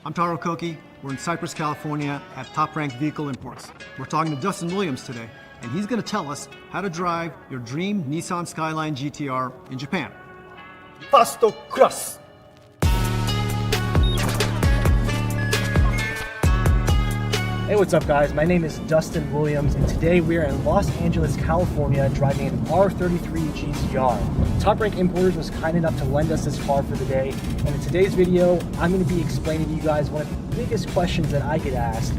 I'm Taro Koki. We're in Cypress, California at Top Rank Vehicle Imports. We're talking to Dustin Williams today, and he's going to tell us how to drive your dream Nissan Skyline GT-R in Japan. First class! Hey, what's up guys? My name is Dustin Williams and today we are in Los Angeles, California driving an R33 GT-R. Top Rank Importers was kind enough to lend us this car for the day, and in today's video I'm going to be explaining to you guys one of the biggest questions that I get asked.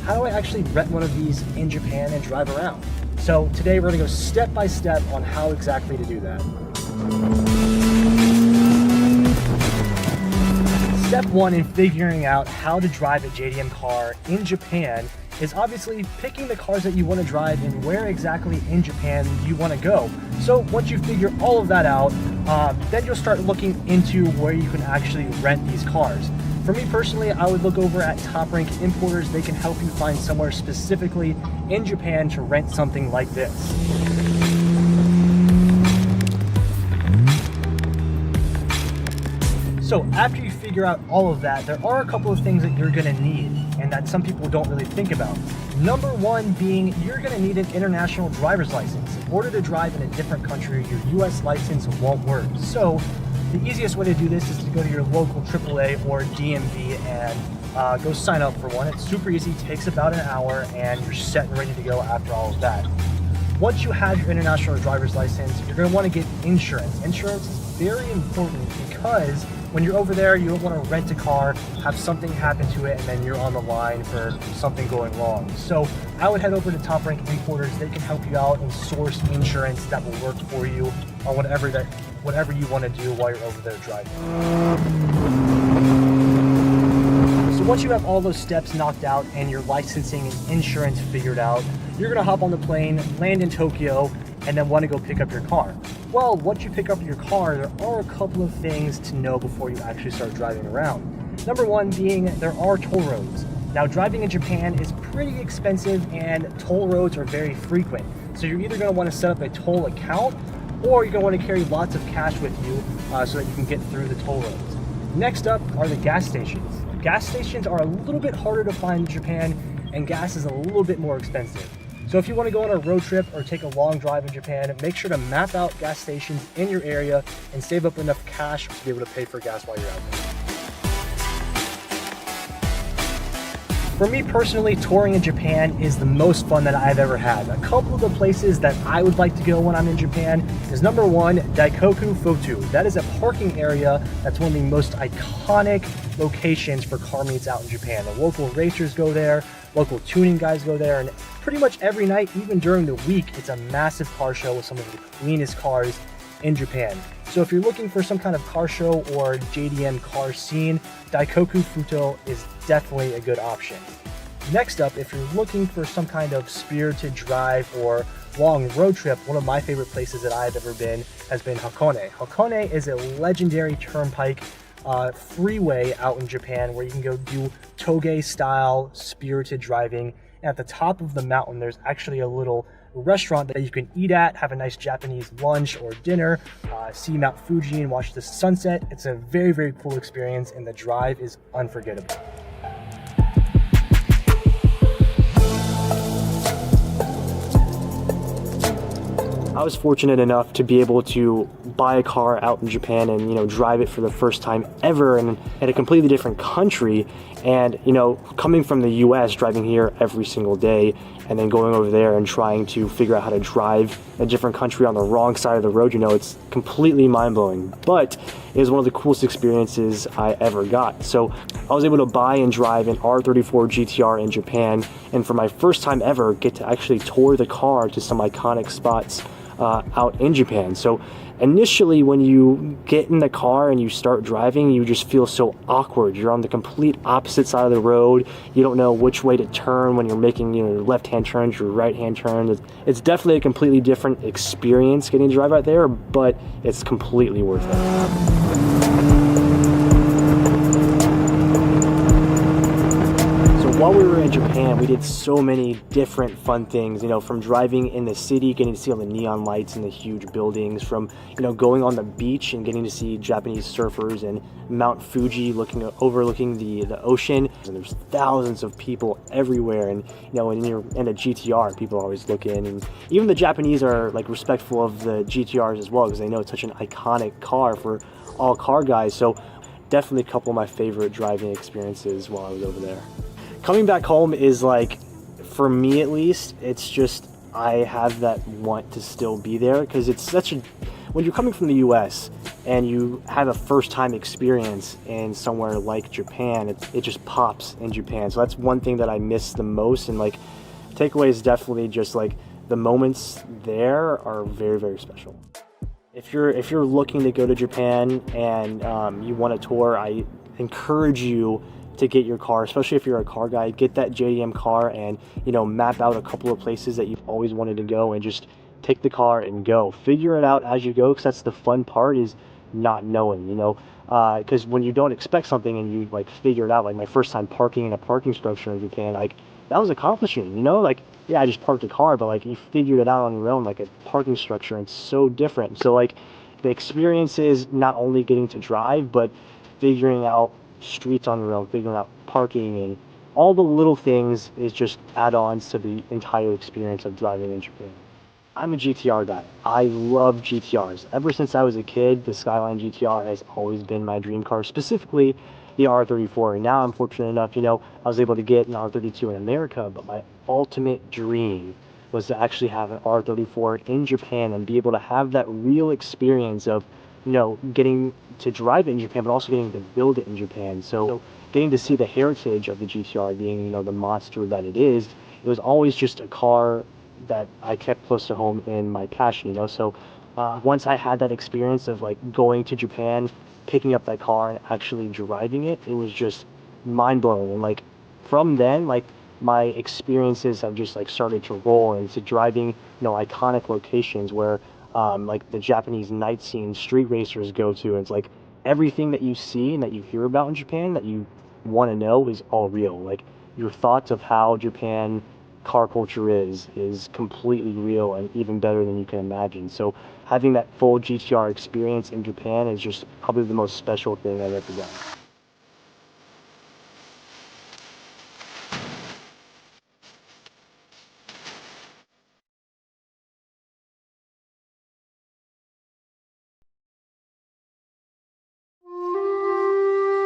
How do I actually rent one of these in Japan and drive around? So today we're going to go step by step on how exactly to do that. Step one in figuring out how to drive a JDM car in Japan is obviously picking the cars that you want to drive and where exactly in Japan you want to go. So once you figure all of that out, then you'll start looking into where you can actually rent these cars. For me personally, I would look over at Top Rank Importers. They can help you find somewhere specifically in Japan to rent something like this. So after you figure out all of that, there are a couple of things that you're going to need and that some people don't really think about. Number one being you're going to need an international driver's license. In order to drive in a different country, your US license won't work. So the easiest way to do this is to go to your local AAA or DMV and go sign up for one. It's super easy, takes about an hour, and you're set and ready to go after all of that. Once you have your international driver's license, you're going to want to get insurance. Insurance is very important because when you're over there, you don't want to rent a car, have something happen to it, and then you're on the line for something going wrong. So I would head over to Top Rank Importers. They can help you out and source insurance that will work for you on whatever you want to do while you're over there driving. So once you have all those steps knocked out and your licensing and insurance figured out, you're going to hop on the plane, land in Tokyo, and then want to go pick up your car. Well, once you pick up your car, there are a couple of things to know before you actually start driving around. Number one being there are toll roads. Now, driving in Japan is pretty expensive and toll roads are very frequent. So you're either going to want to set up a toll account or you're going to want to carry lots of cash with you so that you can get through the toll roads. Next up are the gas stations. Gas stations are a little bit harder to find in Japan and gas is a little bit more expensive. So if you want to go on a road trip or take a long drive in Japan, make sure to map out gas stations in your area and save up enough cash to be able to pay for gas while you're out there. For me personally, touring in Japan is the most fun that I've ever had. A couple of the places that I would like to go when I'm in Japan is number one, Daikoku Fotu. That is a parking area that's one of the most iconic locations for car meets out in Japan. The local racers go there, local tuning guys go there, and pretty much every night, even during the week, it's a massive car show with some of the cleanest cars in Japan. So if you're looking for some kind of car show or JDM car scene, Daikoku Futo is definitely a good option. Next up, if you're looking for some kind of spirited drive or long road trip, one of my favorite places that I've ever been has been Hakone. Hakone is a legendary turnpike freeway out in Japan where you can go do toge style spirited driving. And at the top of the mountain, there's actually a little restaurant that you can eat at, have a nice Japanese lunch or dinner, see Mount Fuji and watch the sunset. It's a very, very cool experience and the drive is unforgettable. I was fortunate enough to be able to buy a car out in Japan and drive it for the first time ever in a completely different country. And coming from the US, driving here every single day and then going over there and trying to figure out how to drive a different country on the wrong side of the road, it's completely mind-blowing. But it was one of the coolest experiences I ever got. So I was able to buy and drive an R34 GT-R in Japan, and for my first time ever get to actually tour the car to some iconic spots out in Japan. So initially when you get in the car and you start driving, you just feel so awkward. You're on the complete opposite side of the road. You don't know which way to turn when you're making your left-hand turns, your right-hand turns. It's definitely a completely different experience getting to drive out there, but it's completely worth it. While we're we were in Japan, we did so many different fun things, you know, from driving in the city, getting to see all the neon lights and the huge buildings, from, you know, going on the beach and getting to see Japanese surfers and Mount Fuji overlooking the ocean. And there's thousands of people everywhere, and, you know, when you're in a GT-R, people are always looking, and even the Japanese are like respectful of the GT-Rs as well, because they know it's such an iconic car for all car guys. So definitely a couple of my favorite driving experiences while I was over there. Coming back home is like, for me at least, it's just, I have that want to still be there, because it's such a, when you're coming from the US and you have a first time experience in somewhere like Japan, it just pops in Japan. So that's one thing that I miss the most, and like, takeaway is definitely just like, the moments there are very, very special. If you're looking to go to Japan and you want a tour, I encourage you to get your car, especially if you're a car guy. Get that JDM car and, you know, map out a couple of places that you've always wanted to go, and just take the car and go. Figure it out as you go, because that's the fun part, is not knowing, you know, because when you don't expect something and you like figure it out, like my first time parking in a parking structure in Japan, like that was accomplishing, you know, like, yeah, I just parked a car, but like you figured it out on your own, like a parking structure, and it's so different. So like the experience is not only getting to drive, but figuring out streets on your own, figuring out parking, and all the little things is just add-ons to the entire experience of driving in Japan. I'm a GTR guy. I love GTRs. Ever since I was a kid, the Skyline GT-R has always been my dream car, specifically the R34. And now I'm fortunate enough, you know, I was able to get an R32 in America, but my ultimate dream was to actually have an R34 in Japan and be able to have that real experience of, you know, getting to drive it in Japan, but also getting to build it in Japan. So getting to see the heritage of the GT-R being, you know, the monster that it is, it was always just a car that I kept close to home in my passion, you know. So once I had that experience of like going to Japan, picking up that car and actually driving it, it was just mind-blowing. And like from then, like my experiences have just like started to roll into driving, you know, iconic locations where like the Japanese night scene street racers go to, and it's like everything that you see and that you hear about in Japan that you want to know is all real. Like your thoughts of how Japan car culture is completely real, and even better than you can imagine. So having that full GTR experience in Japan is just probably the most special thing I've ever done.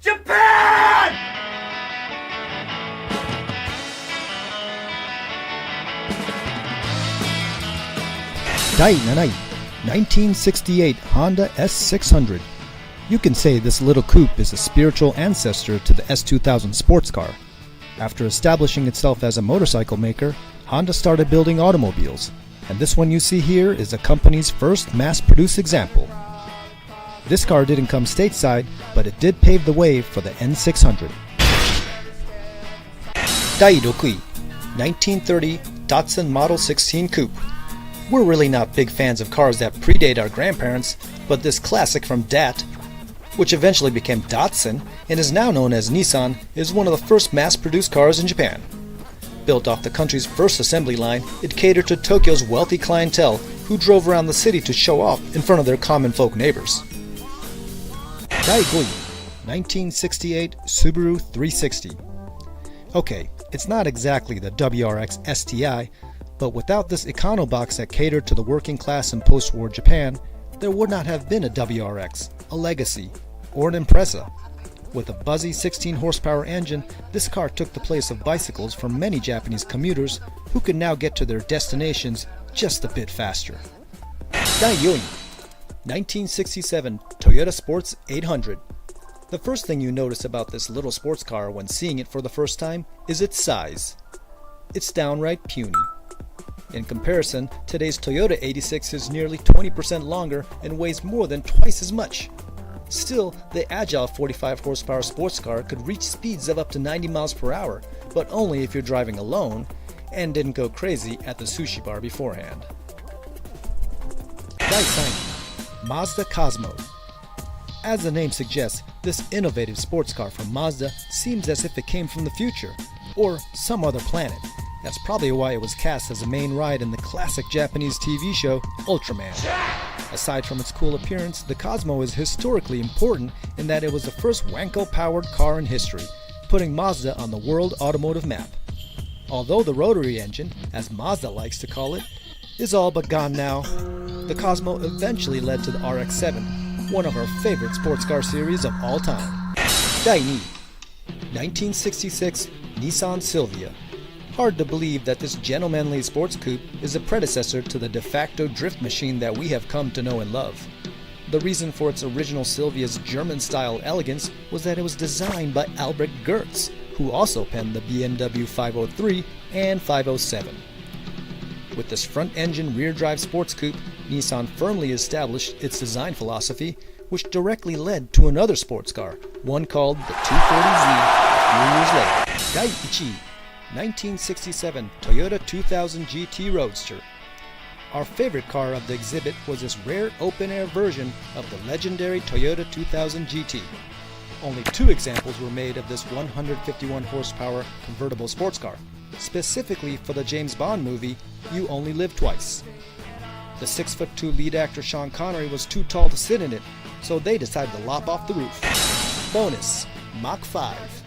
Japan! 第7位 1968 Honda S600. You can say this little coupe is a spiritual ancestor to the S2000 sports car. After establishing itself as a motorcycle maker, Honda started building automobiles, and this one you see here is the company's first mass-produced example. This car didn't come stateside, but it did pave the way for the N600. 第6位 1930 Datsun Model 16 Coupe. We're really not big fans of cars that predate our grandparents, but this classic from DAT, which eventually became Datsun and is now known as Nissan, is one of the first mass-produced cars in Japan. Built off the country's first assembly line, it catered to Tokyo's wealthy clientele who drove around the city to show off in front of their common folk neighbors. 第5位 1968 Subaru 360. Okay, it's not exactly the WRX STI, but without this econobox that catered to the working class in post-war Japan, there would not have been a WRX, a Legacy, or an Impreza. With a buzzy 16-horsepower engine, this car took the place of bicycles for many Japanese commuters who could now get to their destinations just a bit faster. 第4位 1967 Toyota Sports 800. The first thing you notice about this little sports car when seeing it for the first time is its size. It's downright puny. In comparison, today's Toyota 86 is nearly 20% longer and weighs more than twice as much. Still, the agile 45 horsepower sports car could reach speeds of up to 90 miles per hour, but only if you're driving alone and didn't go crazy at the sushi bar beforehand. 第3位 Mazda Cosmo. As the name suggests, this innovative sports car from Mazda seems as if it came from the future. or some other planet. That's probably why it was cast as a main ride in the classic Japanese TV show Ultraman. Aside from its cool appearance, the Cosmo is historically important in that it was the first Wanko-powered car in history, putting Mazda on the world automotive map. Although the rotary engine, as Mazda likes to call it, is all but gone now, the Cosmo eventually led to the RX-7, one of our favorite sports car series of all time. Daini, 1966 Nissan Silvia. Hard to believe that this gentlemanly sports coupe is a predecessor to the de facto drift machine that we have come to know and love. The reason for its original Silvia's German-style elegance was that it was designed by Albrecht Goertz, who also penned the BMW 503 and 507. With this front-engine rear-drive sports coupe, Nissan firmly established its design philosophy, which directly led to another sports car, one called the 240Z a few years later. Daiichi, 1967 Toyota 2000 GT Roadster. Our favorite car of the exhibit was this rare open-air version of the legendary Toyota 2000 GT. Only 2 examples were made of this 151 horsepower convertible sports car, specifically for the James Bond movie You Only Live Twice. The 6'2" lead actor Sean Connery was too tall to sit in it, so they decided to lop off the roof. Bonus, Mach 5.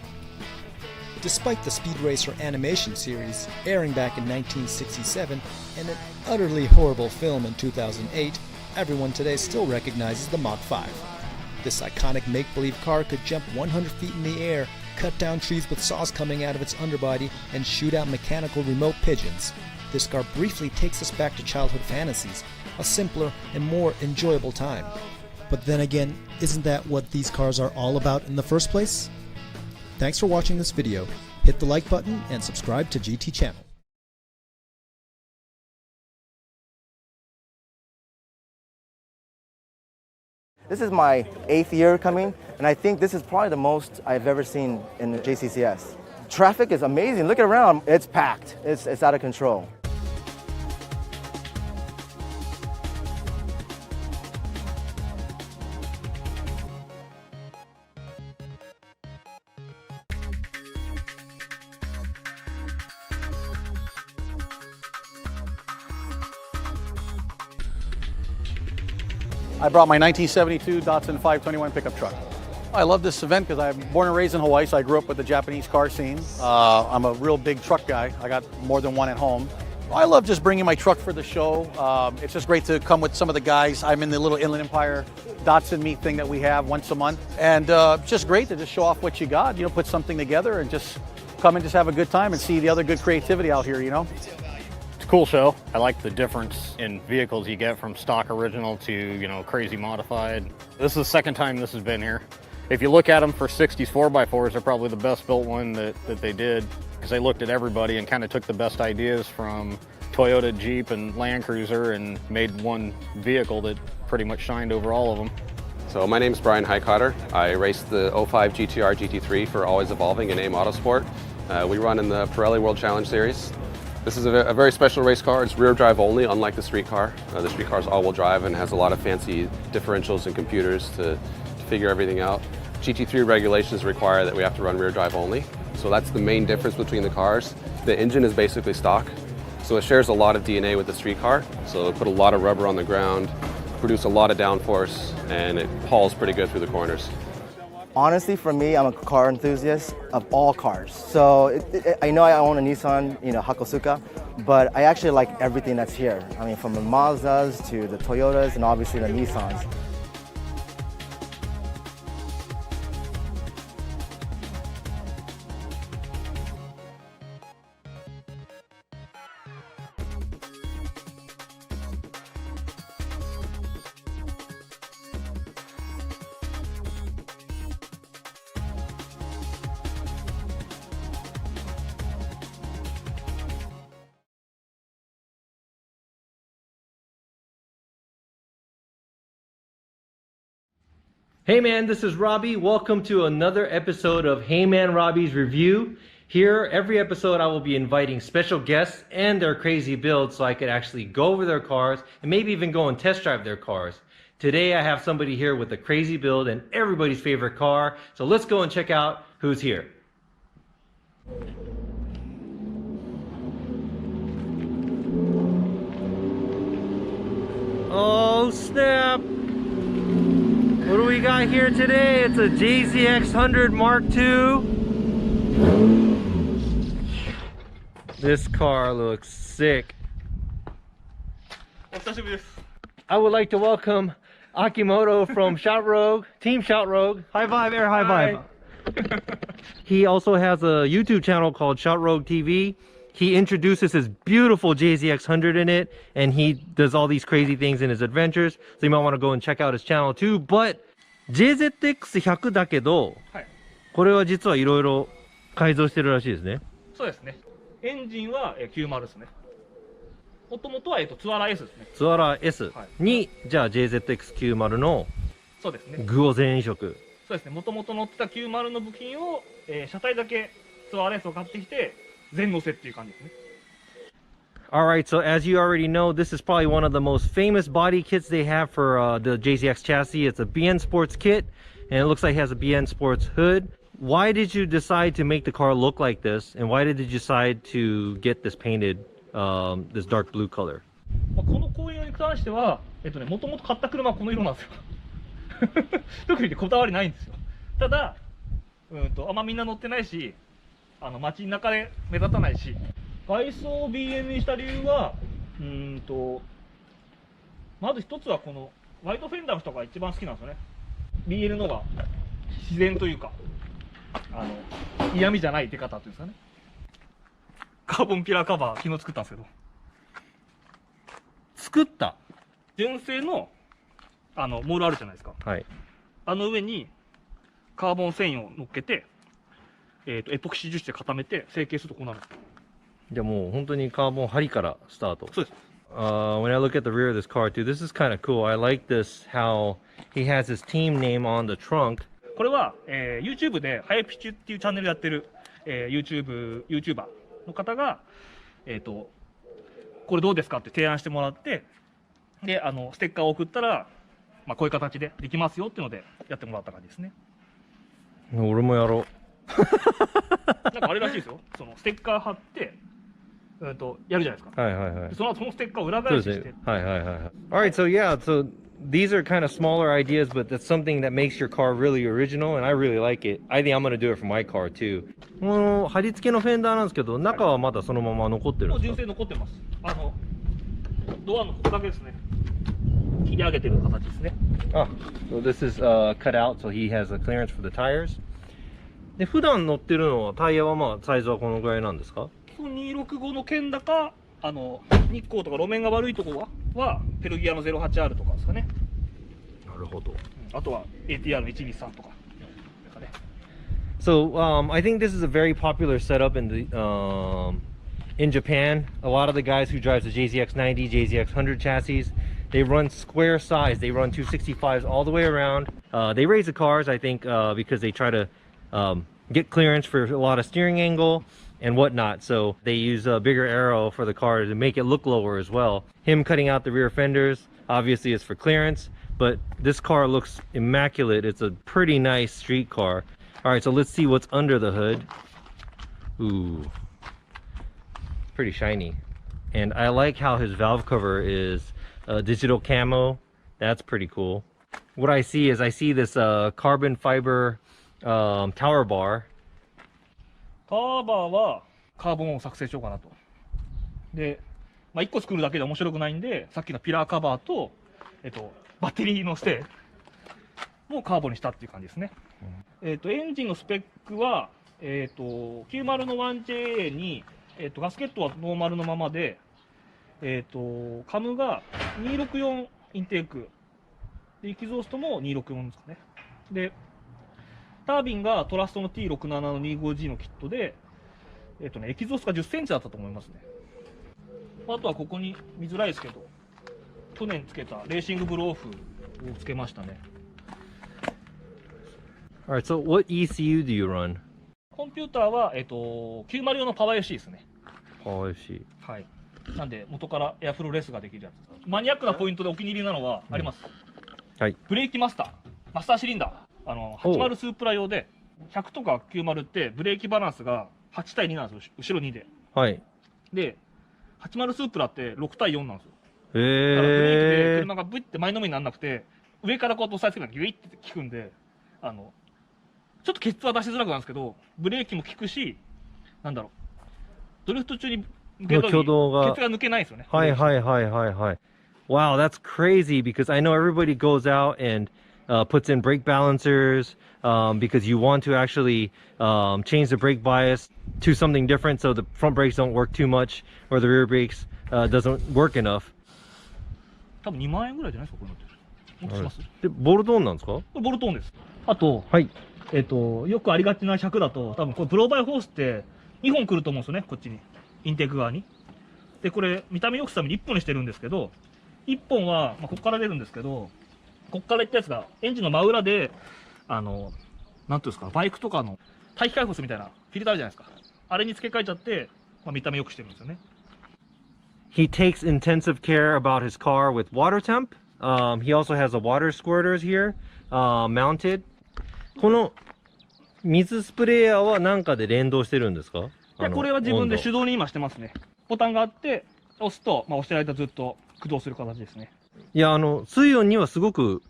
Despite the Speed Racer animation series airing back in 1967 and an utterly horrible film in 2008, everyone today still recognizes the Mach 5. This iconic make-believe car could jump 100 feet in the air, cut down trees with saws coming out of its underbody, and shoot out mechanical remote pigeons. This car briefly takes us back to childhood fantasies, a simpler and more enjoyable time. But then again, isn't that what these cars are all about in the first place? Thanks for watching this video. Hit the like button and subscribe to GTChannel. This is my 8th year coming, and I think this is probably the most I've ever seen in the JCCS. Traffic is amazing. Look around. It's packed. It's out of control. I brought my 1972 Datsun 521 pickup truck. I love this event because I'm born and raised in Hawaii, so I grew up with the Japanese car scene. I'm a real big truck guy. I got more than one at home. I love just bringing my truck for the show. It's just great to come with some of the guys. I'm in the little Inland Empire Datsun meet thing that we have once a month. And it's just great to just show off what you got, you know, put something together and just come and just have a good time and see the other good creativity out here, you know. Cool show. I like the difference in vehicles you get from stock original to, you know, crazy modified. This is the second time this has been here. If you look at them for 60s 4x4s, they're probably the best built one that they did, because they looked at everybody and kind of took the best ideas from Toyota, Jeep, and Land Cruiser and made one vehicle that pretty much shined over all of them. So my name is Brian Highcotter. I race the 05 GT-R GT3 for Always Evolving in AIM Autosport. We run in the Pirelli World Challenge Series. This is a very special race car. It's rear drive only, unlike the street car. The street car is all-wheel drive and has a lot of fancy differentials and computers to figure everything out. GT3 regulations require that we have to run rear drive only. So that's the main difference between the cars. The engine is basically stock. So it shares a lot of DNA with the street car. So it put a lot of rubber on the ground, produce a lot of downforce, and it hauls pretty good through the corners. Honestly, for me, I'm a car enthusiast of all cars. So I know I own a Nissan, you know, Hakosuka, but I actually like everything that's here. I mean, from the Mazdas to the Toyotas and obviously the Nissans. Hey man, this is Robbie. Welcome to another episode of Hey Man Robbie's Review. Here, every episode I will be inviting special guests and their crazy builds so I could actually go over their cars and maybe even go and test drive their cars. Today I have somebody here with a crazy build and everybody's favorite car. So let's go and check out who's here. Oh snap! What do we got here today? It's a JZX100 Mark II. This car looks sick. I would like to welcome Akimoto from Shout Rogue, Team Shout Rogue. High five, air high five. He also has a YouTube channel called Shout Rogue TV. He introduces his beautiful JZX100 in it, and he does all these crazy things in his adventures. So you might want to go and check out his channel too. But JZX100 だけど、これは実はいろいろ改造してるらしいですね。そうですね。エンジンは90ですね。もともとはツアラ S ですね。ツアラ S に、じゃあ JZX90 のそうですね。具を全移植。そうですね。もともと乗ってた90の部品を、車体だけツアラ S を買ってきて全乗せっていう感じですね。Alright, so as you already know, this is probably one of the most famous body kits they have for the JZX chassis. It's a BN Sports kit, and it looks like it has a BN Sports hood. Why did you decide to make the car look like this, and why did you decide to get this painted this dark blue color? このこういうのに関しては、もともと買った車はこの色なんですよ。特にこだわりないんですよ。ただ、あんまみんな乗ってないし、街中で目立たないし、外装を BN にした理由は、まず一つはこのワイドフェンダーの人が一番好きなんですよね。BN のが自然というか、嫌味じゃない出方というんですかね。カーボンピラーカバー昨日作ったんですけど。作った？純正のモールあるじゃないですか。はい。上にカーボン繊維を乗っけて、エポキシ樹脂で固めて成形するとこうなる。じゃあもう本当にカーボン針からスタート。そうです。When I look at the rear of this car too, this is kind of cool. I like this how he has his team name on the trunk. これは、YouTube でハイピチュっていうチャンネルやってる、YouTuber の方が、これどうですかって提案してもらって、で、ステッカーを送ったら、こういう形でできますよっていうのでやってもらった感じですね。俺もやろう。なんかあれらしいですよ。そのステッカー貼って、やるじゃないですか。はいはいはい。そのステッカーを裏返しして。はいはいはい。Alright, so yeah, so these are kind of smaller ideas, but that's something that makes your car really original, and I really like it. I think I'm gonna do it for my car too. この貼り付けのフェンダーなんですけど、中はまだそのまま残ってるんですか？もう純正残ってます。ドアのここだけですね。切り上げてる形ですね。Ah, so this is cut out, so he has a clearance for the tires. で、普段乗ってるのはタイヤはまあサイズはこのぐらいなんですか？265の剣高、日光とか路面が悪いところはペルギアの 08R とかですかね。なるほど。あとは ATR の123とか。So I think this is a very popular setup in Japan. A lot of the guys who drive the JZX90, JZX100 chassis, they run square size. They run 265s all the way around. They raise the cars, I think, because they try to get clearance for a lot of steering angle and whatnot. So they use a bigger arrow for the car to make it look lower as well. Him cutting out the rear fenders obviously is for clearance, but this car looks immaculate. It's a pretty nice street car. All right, so let's see what's under the hood. Ooh, pretty shiny. And I like how his valve cover is digital camo. That's pretty cool. What I see is I see this carbon fiber tower bar. カーバーはカーボンを作成しようかなと。で、1個作るだけで面白くないんで、さっきのピラーカバーと、バッテリーのステもカーボンにしたっていう感じですね。エンジンのスペックは、90の 1JA に、ガスケットはノーマルのままで、カムが264インテーク。で、エキゾーストも264ですかね。で、タービンがトラストの T67 の 25G のキットで、エキゾーストが10センチだったと思いますね。あとはここに見づらいですけど、去年つけたレーシングブローオフをつけましたね。Alright, so what ECU do you run? コンピューターは、90用のパワー FC ですね。パワー FC。はい。なんで、元からエアフローレスができるやつ。マニアックなポイントでお気に入りなのはあります。はい。ブレーキマスター。マスターシリンダー。80スープラ用で、100とか90ってブレーキバランスが8対2なんですよ。後ろ2で。はい。で、80スープラって6対4なんですよ。だからブレーキで車がブイって前のめりにならなくて、上からこう押さえつけるのがギュイって効くんで、ちょっとケツは出しづらくなるんですけど、ブレーキも効くし、なんだろう、ドリフト中にケツが抜けないんですよね。はいはいはいはいはい。Wow, that's crazy because I know everybody goes out and puts in brake balancers because you want to actually change the brake bias to something different so the front brakes don't work too much or the rear brakes doesn't work enough. 多分2万円ぐらいじゃないですか、こういうのって。もっとします？で、ボルトーンなんですか？ボルトーンです。あと、はい。よくありがちな100だと、多分これブローバイホースって2本来ると思うんですよね、こっちに。インテーク側に。で、これ、見た目良くするために1本にしてるんですけど、1本は、ここから出るんですけど、こっから行ったやつが、エンジンの真裏で、なんていうんですか、バイクとかの排気開放すみたいなフィルターあるじゃないですか。あれに付け替えちゃって、見た目良くしてるんですよね。He takes intensive care about his car with water temp. He also has a water squirters here mounted. この水スプレーヤーは何かで連動してるんですか？これは自分で手動に今してますね。ボタンがあって、押すと、押してる間ずっと駆動する形ですね。いや、水温にはすごく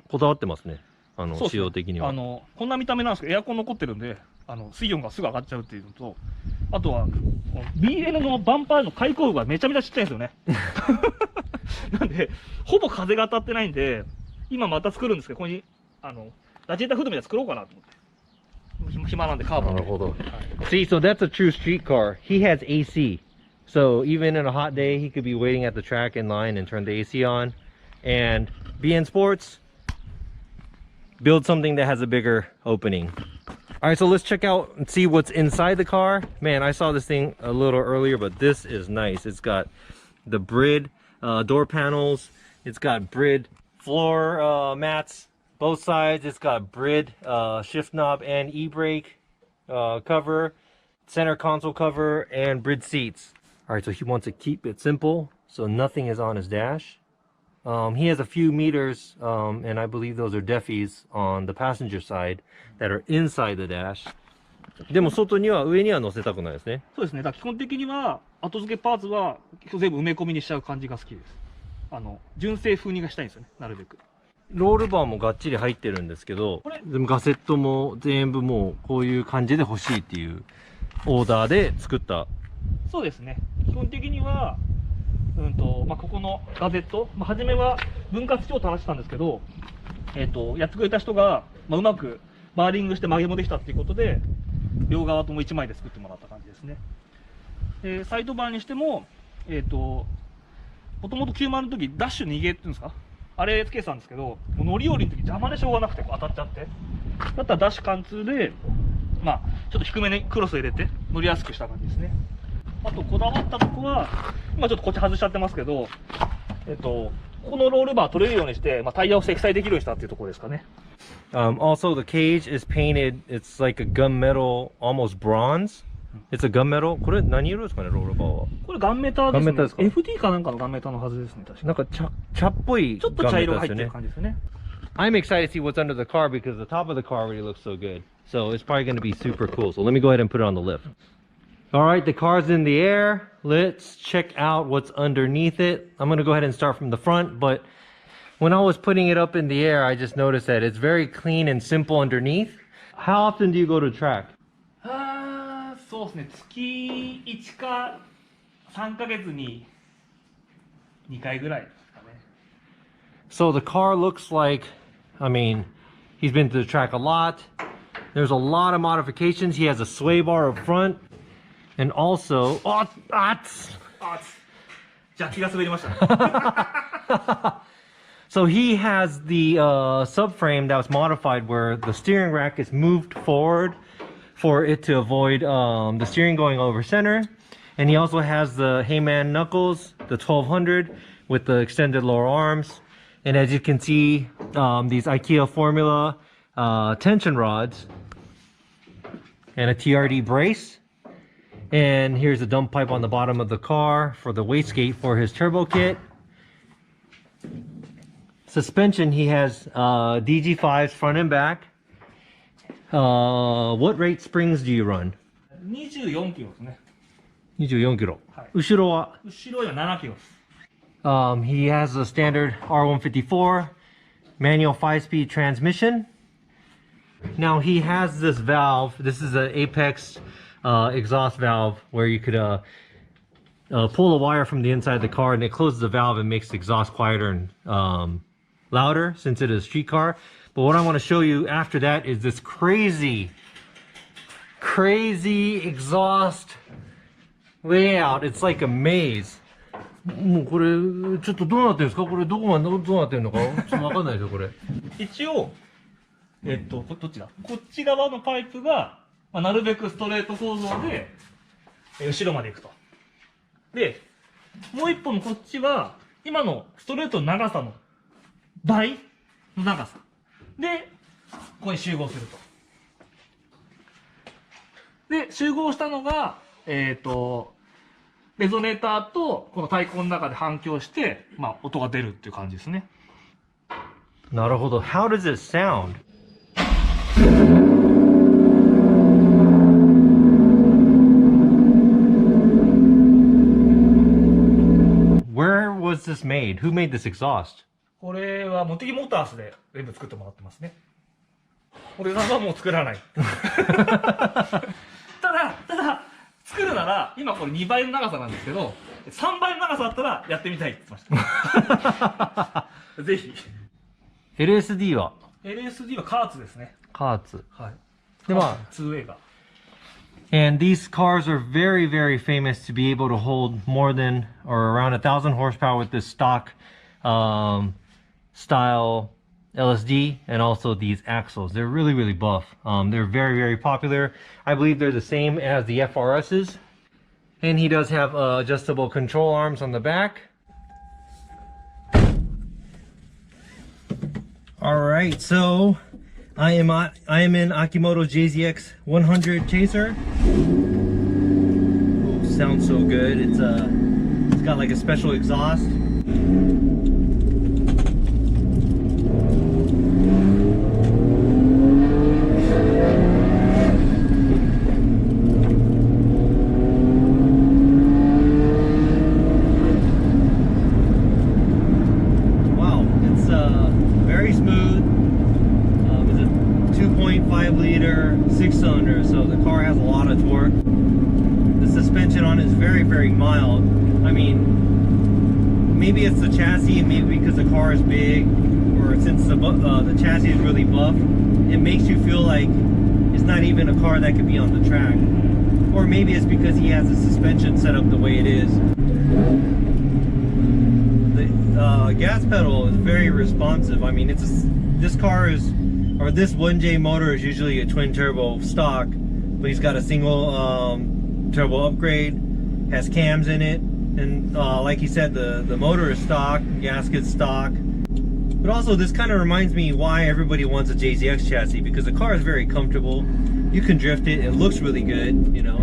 こだわってますね。そうですね、仕様的には。こんな見た目なんですけど、エアコン残ってるんで、水温がすぐ上がっちゃうっていうのと、あとは、BL のバンパーの開口部がめちゃめちゃちっちゃいんですよね。なんで、ほぼ風が当たってないんで、今また作るんですけど、ここに、ラジエーターフードみたいな作ろうかなと思って。暇なんでカーボンで。なるほど。See, so that's a true street car. He has AC. So even in a hot day, he could be waiting at the track in line and turn the AC on. And be in sports, build something that has a bigger opening. All right, so let's check out and see what's inside the car. Man, I saw this thing a little earlier, but this is nice. It's got the Brid door panels. It's got Brid floor mats, both sides. It's got Brid shift knob and e-brake cover, center console cover, and Brid seats. All right, so he wants to keep it simple, so nothing is on his dash. He has a few meters, and I believe those are defies on the passenger side that are inside the dash. でも外には上には乗せたくないですね。そうですね。だから基本的には後付けパーツは全部埋め込みにしちゃう感じが好きです。純正風にがしたいんですよね。なるべく。ロールバーもがっちり入ってるんですけど、でもガセットも全部もうこういう感じで欲しいっていうオーダーで作った。そうですね。基本的には。ここのガゼット、初めは分割調と話してたんですけど、やってくれた人が、うまくバーリングして曲げもできたっていうことで、両側とも1枚で作ってもらった感じですね。サイドバーにしても、もともと90の時、ダッシュ逃げっていうんですか、あれつけてたんですけど、もう乗り降りの時邪魔でしょうがなくて当たっちゃって、だったらダッシュ貫通で、ちょっと低めにクロス入れて乗りやすくした感じですね。あとこだわったとこは、今ちょっとこっち外しちゃってますけど、このロールバー取れるようにして、タイヤを積載できるようにしたっていうところですかね。Also, the cage is painted. It's like a gunmetal, almost bronze. It's a gunmetal. これ何色ですかね、ロールバーは。これガンメタですね。ガンメタですか？ FD かなんかのガンメタのはずですね、確か。なんか茶っぽいちょっと茶色が入ってる感じですね。I'm excited to see what's under the car because the top of the car already looks so good. So it's probably going to be super cool. So let me go ahead and put it on the lift. All right, the car's in the air. Let's check out what's underneath it. I'm going to go ahead and start from the front, but when I was putting it up in the air, I just noticed that it's very clean and simple underneath. How often do you go to track? そうですね、月1か3ヶ月に2回ぐらいですかね。So the car looks like, I mean, he's been to the track a lot. There's a lot of modifications. He has a sway bar up front. And also, じゃあ気が滑りましたね。So he has the subframe that was modified where the steering rack is moved forward for it to avoid the steering going over center. And he also has the Heyman knuckles, the 1200 with the extended lower arms. And as you can see, these IKEA Formula tension rods and a TRD brace. And here's a dump pipe on the bottom of the car for the wastegate for his turbo kit. Suspension, he has DG5s front and back. What rate springs do you run? 24キロですね。24キロ。はい、後ろは後ろは7キロです。He has a standard R154 manual 5-speed transmission. Now he has this valve. This is an Apex exhaust valve where you could pull a wire from the inside of the car and it closes the valve and makes the exhaust quieter and louder since it is a street car. But what I want to show you after that is this crazy exhaust layout. It's like a maze. もうこれちょっとどうなってるんですか？これどこまでどうなってるのかちょっとわかんないですよこれ。一応、どっちだ？こっち側のパイプが、まあ、なるべくストレート構造で、後ろまで行くと。で、もう一本のこっちは、今のストレートの長さの倍の長さ。で、ここに集合すると。で、集合したのが、レゾネーターとこの太鼓の中で反響して、まあ、音が出るっていう感じですね。なるほど。How does it sound? Where was this made? Who made this exhaust? これはモテギモータースで全部作ってもらってますね。俺らはもう作らない。ただ、作るなら、今これ2倍の長さなんですけど、3倍の長さだったらやってみたいって言ってました。ぜひ。LSD は LSD はカーツですね。カーツ。はい。で、まあ、2way が。And these cars are very, very famous to be able to hold more than or around 1,000 horsepower with this stock style LSD and also these axles. They're really, really buff. They're very, very popular. I believe they're the same as the FRSs. And he does have adjustable control arms on the back. All right, so I am in Akimoto JZX100 Chaser. Ooh, sounds so good. It's got like a special exhaust. Very smooth. It's a 2.5 liter 6-cylinder, so the car has a lot of torque. The suspension on it is very, very mild. I mean, maybe it's the chassis, and maybe because the car is big, or since the chassis is really buff, it makes you feel like it's not even a car that could be on the track. Or maybe it's because he has the suspension set up the way it is. Gas pedal is very responsive. I mean, this 1J motor is usually a twin turbo stock, but he's got a single turbo upgrade, has cams in it, and like he said, the motor is stock, gasket's stock. But also, this kind of reminds me why everybody wants a JZX chassis, because the car is very comfortable. You can drift it. It looks really good, you know.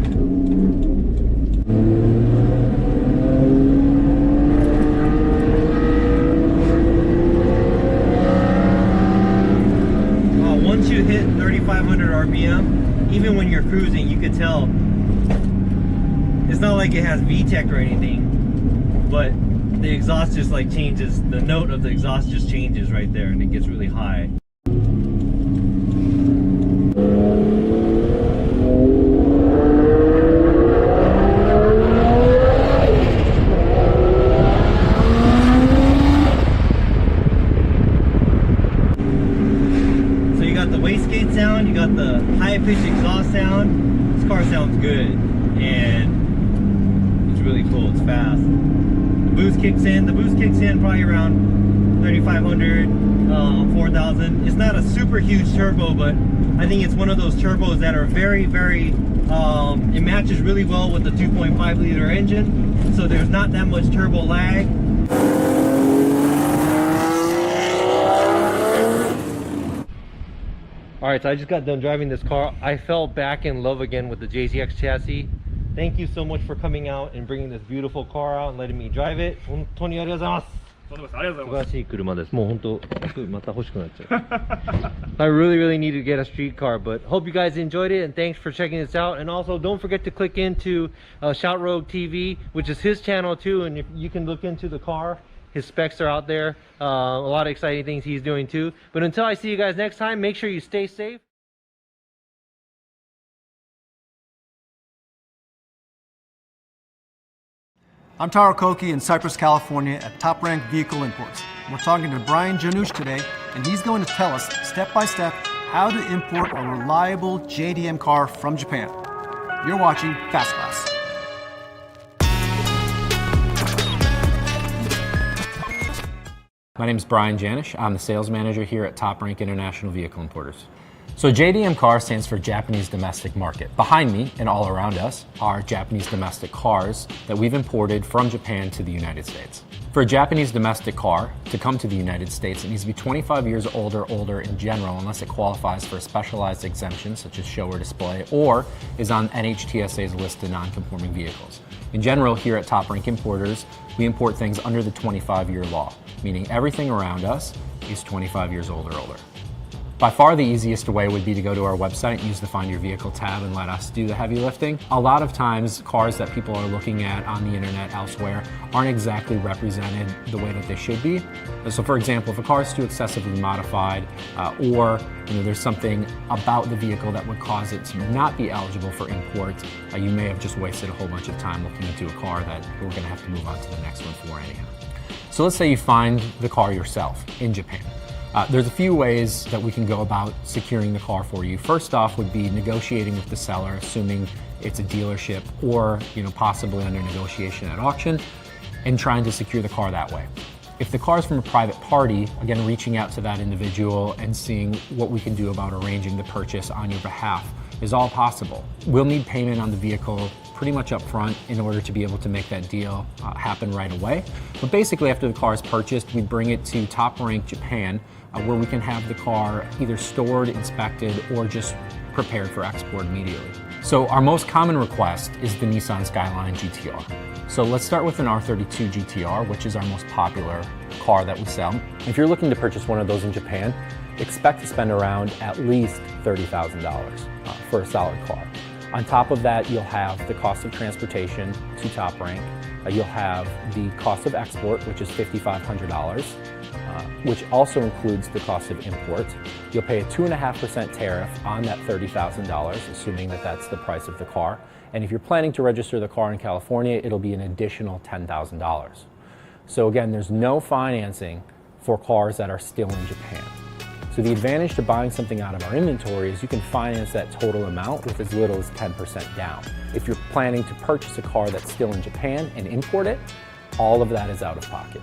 Once you hit 3,500 RPM, even when you're cruising, you could tell it's not like it has VTEC or anything, but the exhaust just like changes, the note of the exhaust just changes right there, and it gets really high. Sound, you got the high-pitched exhaust sound. This car sounds good, and it's really cool. It's fast. The boost kicks in. The boost kicks in probably around 3,500, 4,000. It's not a super huge turbo, but I think it's one of those turbos that are very, very. It matches really well with the 2.5 liter engine, so there's not that much turbo lag. Alright, so I just got done driving this car. I fell back in love again with the JZX chassis. Thank you so much for coming out and bringing this beautiful car out and letting me drive it. 本当にありがとうございます。素晴らしい車です。もう本当、また欲しくなっちゃう。I really, really need to get a street car, but hope you guys enjoyed it, and thanks for checking this out. And also, don't forget to click into Shout Rogue TV, which is his channel too, and you can look into the car His specs are out there. A lot of exciting things he's doing too. But until I see you guys next time, make sure you stay safe. I'm Taro Koki in Cypress, California at Top Rank Vehicle Imports. We're talking to Brian Janusz today, and he's going to tell us step by step how to import a reliable JDM car from Japan. You're watching Fast Class. My name is Brian Janusz. I'm the sales manager here at Top Rank International Vehicle Importers. So JDM car stands for Japanese Domestic Market. Behind me and all around us are Japanese domestic cars that we've imported from Japan to the United States. For a Japanese domestic car to come to the United States, it needs to be 25 years old or older in general, unless it qualifies for a specialized exemption such as show or display, or is on NHTSA's list of non-conforming vehicles. In general, here at Top Rank Importers, we import things under the 25-year law, meaning everything around us is 25 years old or older. By far the easiest way would be to go to our website, use the Find Your Vehicle tab, and let us do the heavy lifting. A lot of times, cars that people are looking at on the internet elsewhere aren't exactly represented the way that they should be. So for example, if a car is too excessively modified, or there's something about the vehicle that would cause it to not be eligible for import, you may have just wasted a whole bunch of time looking into a car that we're going to have to move on to the next one for anyhow. So let's say you find the car yourself in Japan. There's a few ways that we can go about securing the car for you. First off would be negotiating with the seller, assuming it's a dealership or possibly under negotiation at auction, and trying to secure the car that way. If the car is from a private party, again, reaching out to that individual and seeing what we can do about arranging the purchase on your behalf is all possible. We'll need payment on the vehicle pretty much up front in order to be able to make that deal happen right away. But basically, after the car is purchased, we bring it to Top Rank Japan, where we can have the car either stored, inspected, or just prepared for export immediately. So our most common request is the Nissan Skyline GT-R. So let's start with an R32 GT-R, which is our most popular car that we sell. If you're looking to purchase one of those in Japan, expect to spend around at least $30,000 for a solid car. On top of that, you'll have the cost of transportation to Top Rank. You'll have the cost of export, which is $5,500, which also includes the cost of import. You'll pay a 2.5% tariff on that $30,000, assuming that that's the price of the car. And if you're planning to register the car in California, it'll be an additional $10,000. So again, there's no financing for cars that are still in Japan. So the advantage to buying something out of our inventory is you can finance that total amount with as little as 10% down. If you're planning to purchase a car that's still in Japan and import it, all of that is out of pocket.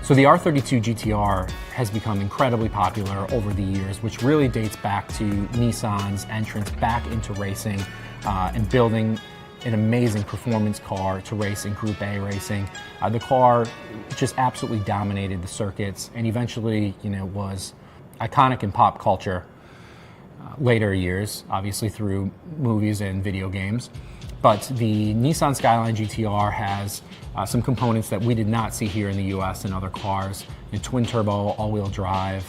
So the R32 GT-R has become incredibly popular over the years, which really dates back to Nissan's entrance back into racing and building an amazing performance car to race in Group A racing. The car just absolutely dominated the circuits and eventually, was iconic in pop culture later years, obviously through movies and video games. But the Nissan Skyline GT-R has some components that we did not see here in the US and other cars. Twin turbo, all-wheel drive,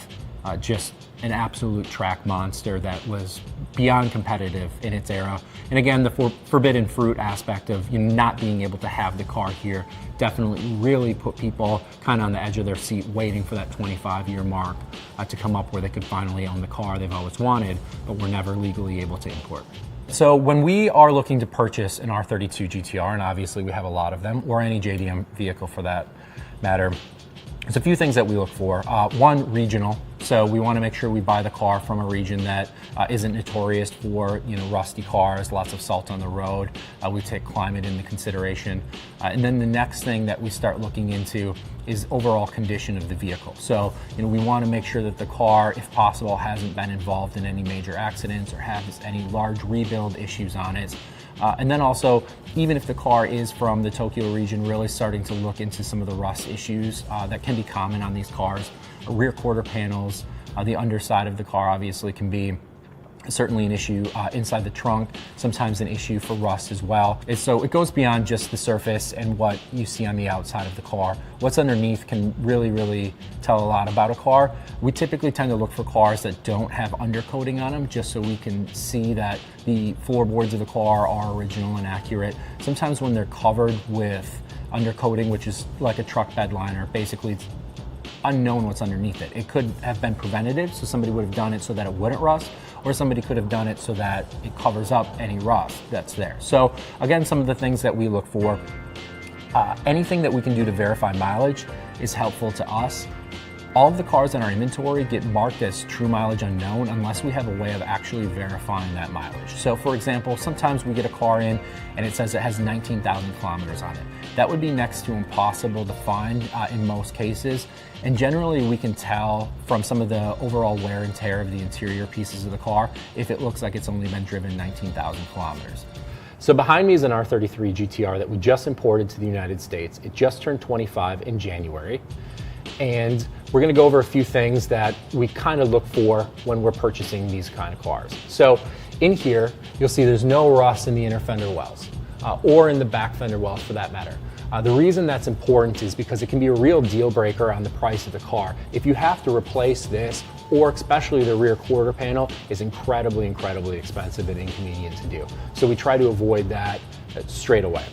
just an absolute track monster that was beyond competitive in its era. And again, the forbidden fruit aspect of not being able to have the car here definitely really put people kind of on the edge of their seat waiting for that 25-year mark to come up where they could finally own the car they've always wanted, but were never legally able to import. So when we are looking to purchase an R32 GT-R, and obviously we have a lot of them, or any JDM vehicle for that matter, there's a few things that we look for. One, regional. So we want to make sure we buy the car from a region that isn't notorious for rusty cars, lots of salt on the road. We take climate into consideration. And then the next thing that we start looking into is overall condition of the vehicle. So we want to make sure that the car, if possible, hasn't been involved in any major accidents or has any large rebuild issues on it. And then also, even if the car is from the Tokyo region, really starting to look into some of the rust issues that can be common on these cars. Rear quarter panels, the underside of the car obviously can be certainly an issue inside the trunk, sometimes an issue for rust as well. And so it goes beyond just the surface and what you see on the outside of the car. What's underneath can really tell a lot about a car. We typically tend to look for cars that don't have undercoating on them, just so we can see that the floorboards of the car are original and accurate. Sometimes when they're covered with undercoating, which is like a truck bed liner. Basically, it's unknown what's underneath it. It could have been preventative, so somebody would have done it so that it wouldn't rust, or somebody could have done it so that it covers up any rust that's there. So again, some of the things that we look for, anything that we can do to verify mileage is helpful to us. All of the cars in our inventory get marked as true mileage unknown unless we have a way of actually verifying that mileage. So for example, sometimes we get a car in and it says it has 19,000 kilometers on it. That would be next to impossible to find in most cases. And generally we can tell from some of the overall wear and tear of the interior pieces of the car if it looks like it's only been driven 19,000 kilometers. So behind me is an R33 GT-R that we just imported to the United States. It just turned 25 in January. And we're going to go over a few things that we kind of look for when we're purchasing these kind of cars. So in here, you'll see there's no rust in the inner fender wells, or in the back fender wells for that matter. The reason that's important is because it can be a real deal breaker on the price of the car. If you have to replace this, or especially the rear quarter panel, is incredibly, incredibly expensive and inconvenient to do. So we try to avoid that straight away.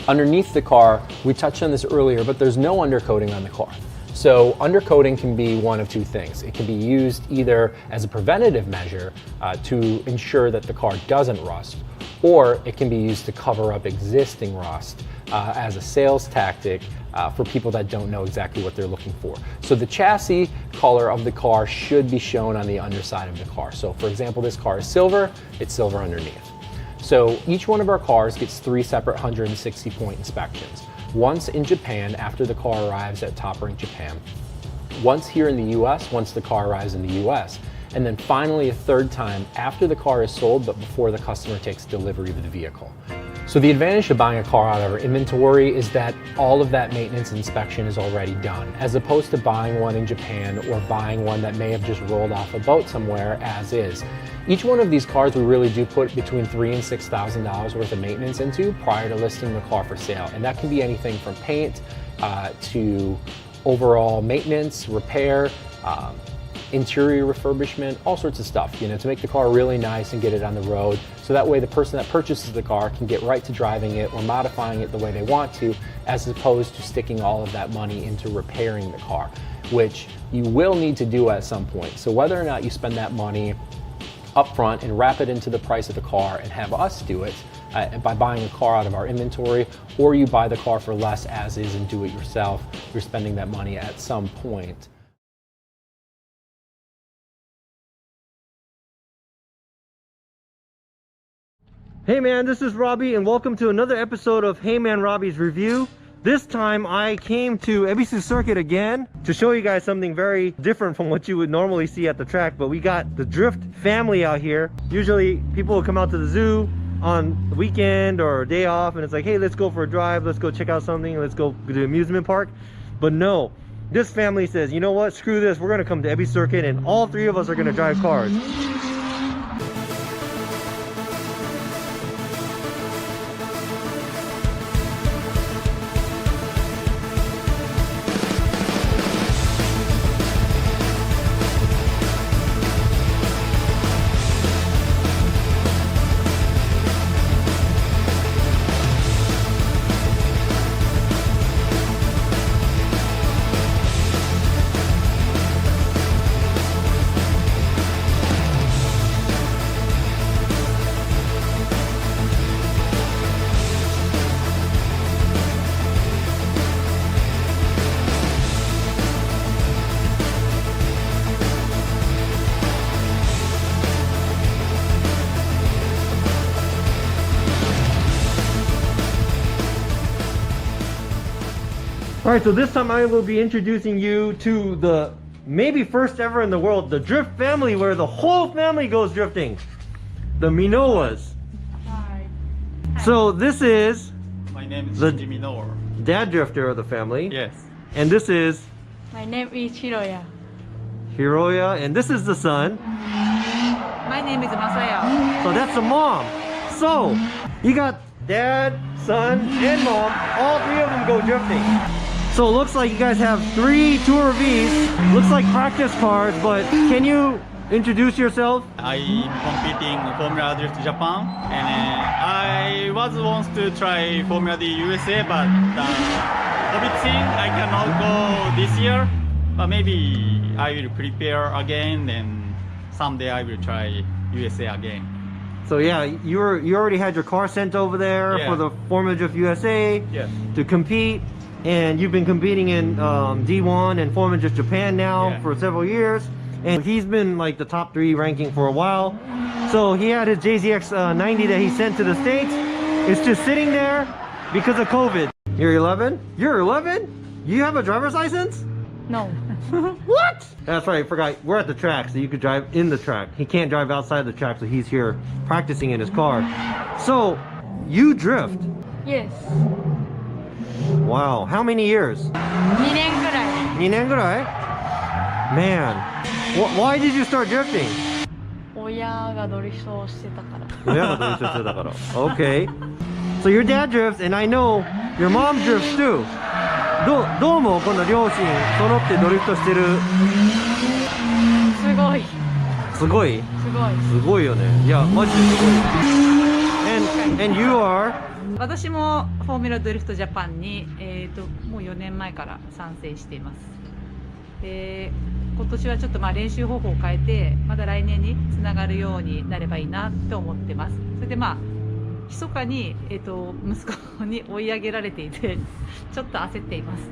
Underneath the car, we touched on this earlier, but there's no undercoating on the car. So undercoating can be one of two things. It can be used either as a preventative measure to ensure that the car doesn't rust, or it can be used to cover up existing rust as a sales tactic for people that don't know exactly what they're looking for. So the chassis color of the car should be shown on the underside of the car. So for example, this car is silver, it's silver underneath. So each one of our cars gets 3 separate 160-point inspections. Once in Japan after the car arrives at Top Rank Japan, once here in the US, once the car arrives in the US, and then finally a third time after the car is sold but before the customer takes delivery of the vehicle. So the advantage of buying a car out of our inventory is that all of that maintenance inspection is already done, as opposed to buying one in Japan or buying one that may have just rolled off a boat somewhere as is. Each one of these cars we really do put between $3,000 and $6,000 worth of maintenance into prior to listing the car for sale. And that can be anything from paint to overall maintenance, repair, interior refurbishment, all sorts of stuff, you know, to make the car really nice and get it on the road. So that way the person that purchases the car can get right to driving it or modifying it the way they want to, as opposed to sticking all of that money into repairing the car, which you will need to do at some point. So whether or not you spend that money up front and wrap it into the price of the car and have us do it by buying a car out of our inventory, or you buy the car for less as is and do it yourself, you're spending that money at some point. Hey man, this is Robbie and welcome to another episode of Hey Man Robbie's Review. This time I came to Ebisu Circuit again to show you guys something very different from what you would normally see at the track, but we got the Drift family out here. Usually people will come out to the zoo on the weekend or a day off and it's like, hey, let's go for a drive, let's go check out something, let's go to the amusement park. But no, this family says, you know what, screw this, we're gonna come to Ebisu Circuit and all 3 of us are gonna drive cars. Alright, so this time I will be introducing you to the maybe first ever in the world, the Drift family, where the whole family goes drifting. The Minowas. Hi. So this is My name is the Minowa. dad drifter of the family. Yes. And this is My name is Hiroya. Hiroya, and this is the son. My name is Masaya. So that's the mom. So you got dad, son, and mom. All 3 of them go drifting. So it looks like you guys have 3 Tour Vs. Looks like practice cars, but can you introduce yourself? I'm competing Formula Drift Japan, and I was wants to try Formula D USA, but COVID thing I cannot go this year. But maybe I will prepare again, and someday I will try USA again. So yeah, you already had your car sent over there for the Formula Drift USA to compete, and you've been competing in D1 and Formula Drift Japan now for several years, and he's been like the top 3 ranking for a while. So he had his JZX90 that he sent to the States. It's just sitting there because of COVID. You're 11? You're 11? You have a driver's license? No. What? That's right, I forgot. We're at the track, so you could drive in the track. He can't drive outside the track, so he's here practicing in his car. So, you drift? Yes. Wow. How many years? 2年くらい。2年ぐらい? Man. Why did you start drifting? 親がドリフトをしてたから。 Okay. So your dad drifts, and I know your mom drifts too. どうもこの両親揃ってドリフトしてる。すごい。すごい？すごい。すごいよね。いや、マジですごい。And you are? 私もフォーミュラドリフトジャパンに、もう4年前から参戦しています。で、今年はちょっと練習方法を変えて、まだ来年につながるようになればいいなって思ってます。それで密かに、息子に追い上げられていて、ちょっと焦っています。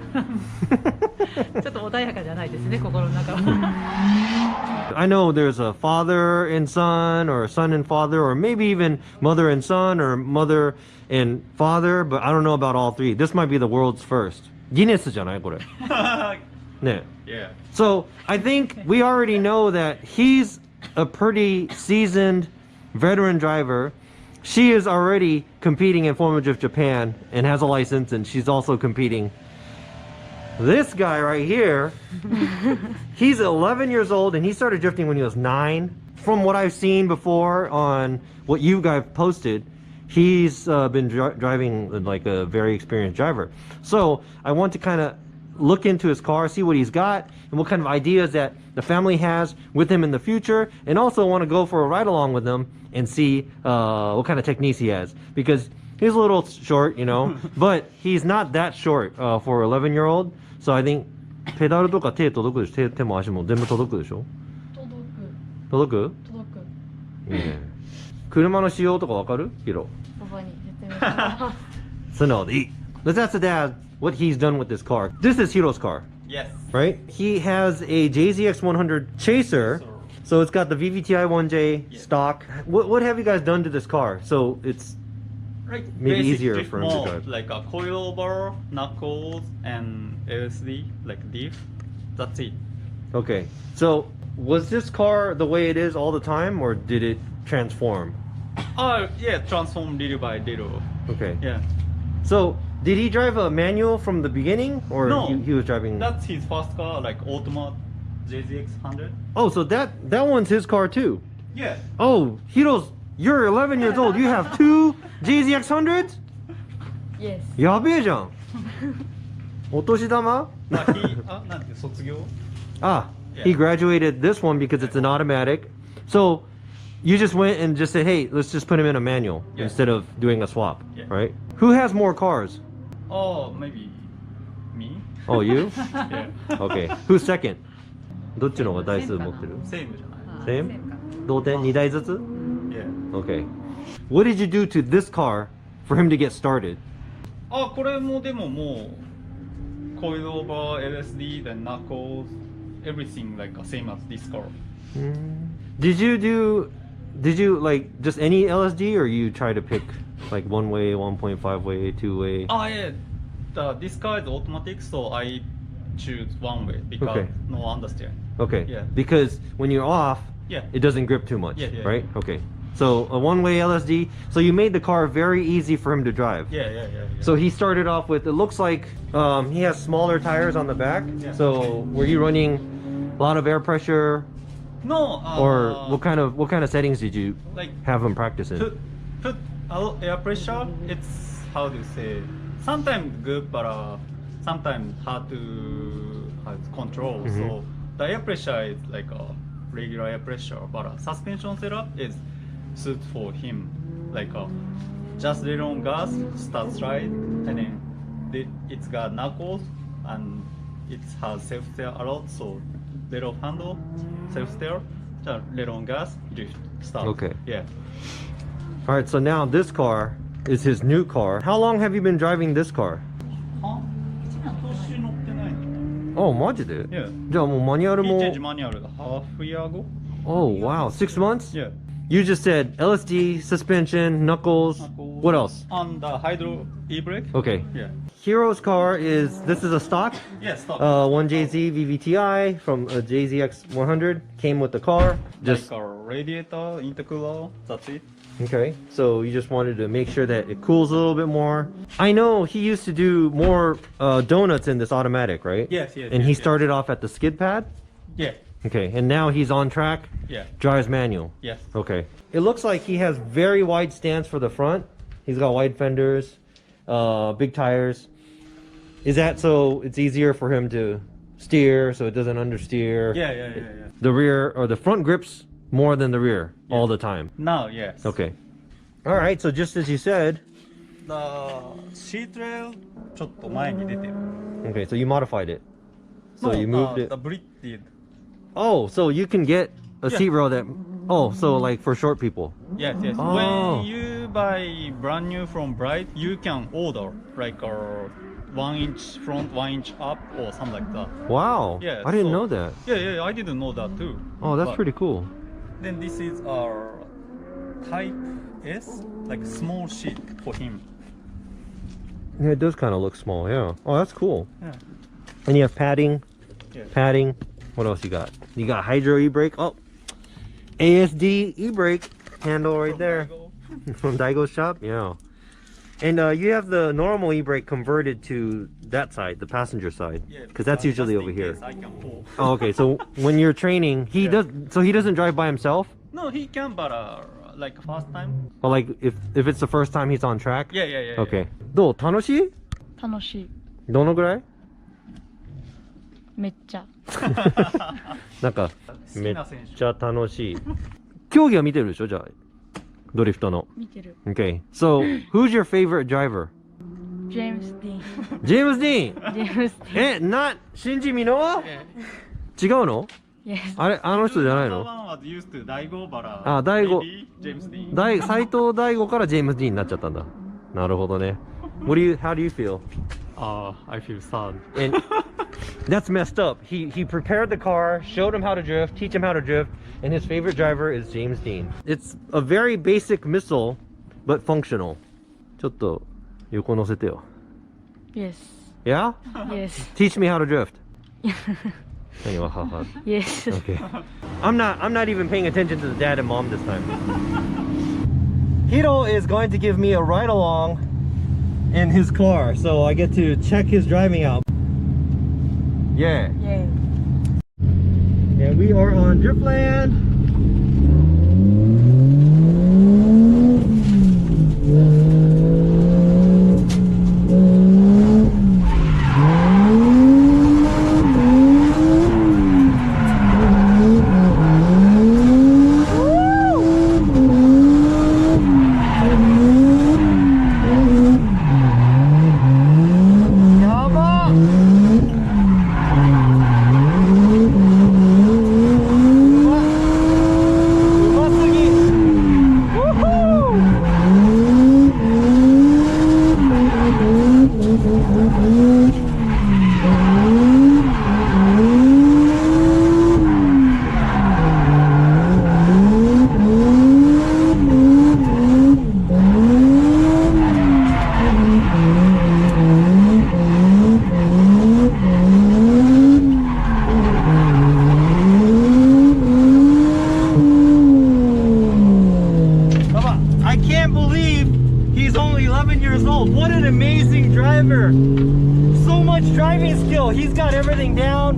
ちょっと穏やかじゃないですね、心の中は。I know there's a father and son, or a son and father, or maybe even mother and son, or mother and father, but I don't know about all 3. This might be the world's first. ギネスじゃないこれ。ね。Yeah. So I think we already know that he's a pretty seasoned veteran driver. She is already competing in Formula Drift Japan and has a license, and she's also competing. This guy right here, he's 11 years old, and he started drifting when he was 9. From what I've seen before on what you guys posted, he's been driving like a very experienced driver. So I want to kind of look into his car, see what he's got, and what kind of ideas that the family has with him in the future, and also want to go for a ride along with him and see what kind of techniques he has, because he's a little short, you know, but he's not that short for an 11-year-old. So I think ペダルとか手届くでしょ、手も足も全部届くでしょ。届く？届く。いいね。車の仕様とかわかる？ヒロ。パパに言ってみた。So no, let's ask the dad what he's done with this car. This is Hiro's car. Yes. Right? He has a JZX100 Chaser. So it's got the VVTi 1J stock. What have you guys done to this car? So it's maybe easier for him to drive. Like a coilover, knuckles, and LSD, like diff. That's it. Okay. So was this car the way it is all the time, or did it transform? Yeah, transform little by little. Okay. Yeah. So did he drive a manual from the beginning, or No, he was driving? That's his first car, like automatic JZX100. Oh, so that one's his car too. Yeah. Oh, you're 11 years old. You have 2 JZX100s? Yes. やべえじゃん。お年玉? He graduated this one because it's an automatic. So you just went and just said, hey, let's just put him in a manual instead of doing a swap, right? Who has more cars? Oh, maybe me. Oh, you? Yeah. Okay. Who's second? どっちの方が台数持ってる？ Same じゃない。 Same? 同点2台ずつ? Yeah. Okay. What did you do to this car for him to get started? これもでももう coilover, LSD, then knuckles, everything like same as this car. Did you like just any LSD, or you try to pick like 1 way, 1.5 way, 2 way? Yeah. This car is automatic, so I choose 1 way because no understeer. Okay. Yeah. Because when you're off, it doesn't grip too much, right? Okay. So a 1 way LSD. So you made the car very easy for him to drive. Yeah. So he started off with, it looks like he has smaller tires on the back. So were you running a lot of air pressure? No. Or what kind of settings did you like have him practice in? Put air pressure. It's how to say. Sometimes good, but sometimes hard to control. So the air pressure is like regular air pressure, but suspension setup is suit for him. Like just let on gas, start slide, and then it's got knuckles and it has self-steer a lot, so let off handle, self-steer, let on gas, drift, start. Okay. Yeah. All right, so now this car is his new car. How long have you been driving this car? Oh, マジで? Yeah. じゃあもうマニュアルも He changed manual half year ago. Oh, wow. 6 months? Yeah. You just said LSD, suspension, knuckles. What else? And the hydro e-brake. Okay. Yeah. Hero's car this is a stock? Yeah, stock. 1JZ VVTi from a JZX100. Came with the car. Just like a radiator, intercooler, that's it. Okay, so you just wanted to make sure that it cools a little bit more. I know he used to do more donuts in this automatic, right? Yes, yes. And yes, he yes. started off at the skid pad? Yeah. Okay, and now he's on track? Yeah. Drives manual? Yes. Okay. It looks like he has very wide stance for the front. He's got wide fenders, big tires. Is that so it's easier for him to steer so it doesn't understeer? Yeah. The rear or the front grips more than the rear all the time? Now, yes. Okay. All right, so just as you said. The seat rail ちょっと前に出てる. Okay, so you modified it. So you moved it. The Brit did. Oh, so you can get a seat rail that. Oh, so like for short people. Yes. Oh. When you buy brand new from Bright, you can order like a 1 inch front, 1 inch up, or something like that. Wow. Yeah, I didn't so- know that. Yeah, I didn't know that too. Oh, that's But pretty cool. Then this is our Type S, like small seat for him. Yeah, it does kind of look small. Yeah. Oh, that's cool. Yeah. And you have padding. Yeah. Padding. What else you got? You got hydro e-brake. Oh, ASD e-brake handle right there. From Daigo's shop. Yeah. And you have the normal e-brake converted to that side, the passenger side, because that's usually over here. I can pull. Oh, okay. So when you're training, he does. So he doesn't drive by himself. No, he can, but like first time. Well, like if it's the first time he's on track. Yeah. Okay. どう楽しい？楽しい。どのぐらい？めっちゃ。なんかきめっな選手。ちゃ楽しい。競技は見てるでしょじゃあドリフトの。見てる。Okay. So who's your favorite driver? ジェームス・ディーン。ジェームス・ディーン。ジェームス・ディーン。not 新次ミノワ？違うの？ Yes. あれあの人じゃないの？ One was used to Daigo, but あ、大悟。 maybe James Dean. 斉藤大吾からジェームス・ディーンになっちゃったんだ。なるほどね。How do you feel? I feel sad. And that's messed up. He prepared the car, showed him how to drift, teach him how to drift, and his favorite driver is James Dean. It's a very basic missile, but functional. ちょっと横乗せてよ。Yes. Yeah? Yes. Teach me how to drift. Yes. Okay. I'm not even paying attention to the dad and mom this time. Hiro is going to give me a ride along in his car, so I get to check his driving out. Yeah. Yay. And we are on Driftland. I can't believe he's only 11 years old. What an amazing driver. So much driving skill. He's got everything down.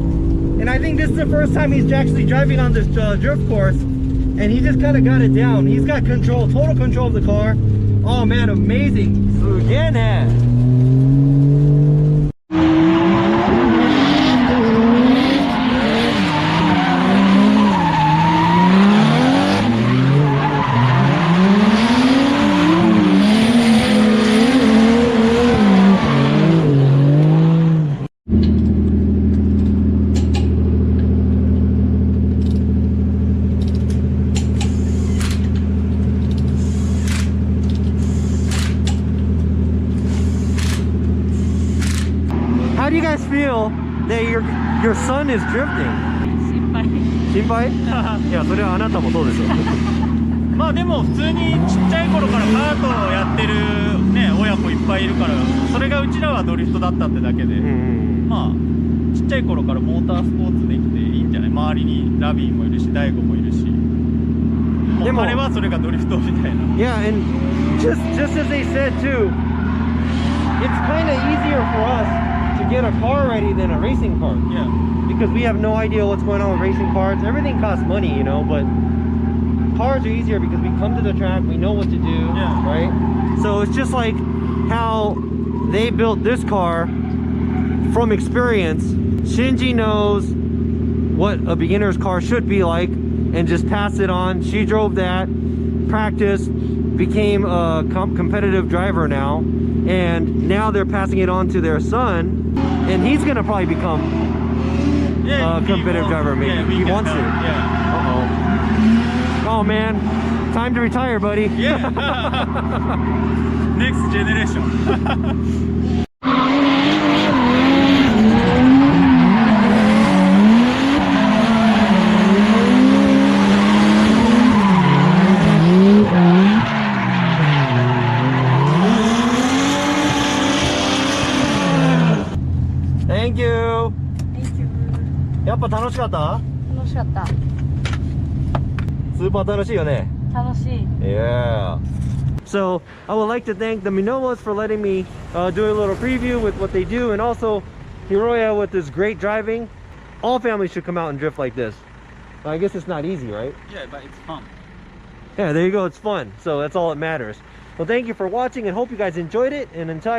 And I think this is the first time he's actually driving on this drift course. And he just kind of got it down. He's got control, total control of the car. Oh man, amazing. すげえね。do you guys feel that your son is drifting? 心配いや、それはあなたもそうですよ。まあでも普通にちっちゃい頃からカートをやってるね親子いっぱいいるから、それがうちらはドリフトだったってだけで、まあちっちゃい頃からモータースポーツできていいんじゃない。周りにラビーもいるし大悟もいるし、でも彼はそれがドリフトみたいな。Yeah, and just as they said too, it's kind of easier for us to get a car ready than a racing car. Yeah. Because we have no idea what's going on with racing cars. Everything costs money, you know, but cars are easier because we come to the track, we know what to do, right? So it's just like how they built this car from experience. Shinji knows what a beginner's car should be like and just pass it on. She drove that, practiced, became a competitive driver now, and now they're passing it on to their son, and he's gonna probably become a competitive driver. Maybe he wants to. Oh man, time to retire, buddy. Yeah. Next generation. Thank you. やっぱ楽しかった？楽しかった。スーパー楽しいよね。楽しい。Yeah. So I would like to thank the Minowas for letting me do a little preview with what they do, and also Hiroya with this great driving. All families should come out and drift like this. I guess it's not easy, right? Yeah, but it's fun. Yeah, there you go. It's fun. So that's all that matters. Well, thank you for watching and hope you guys enjoyed it. And until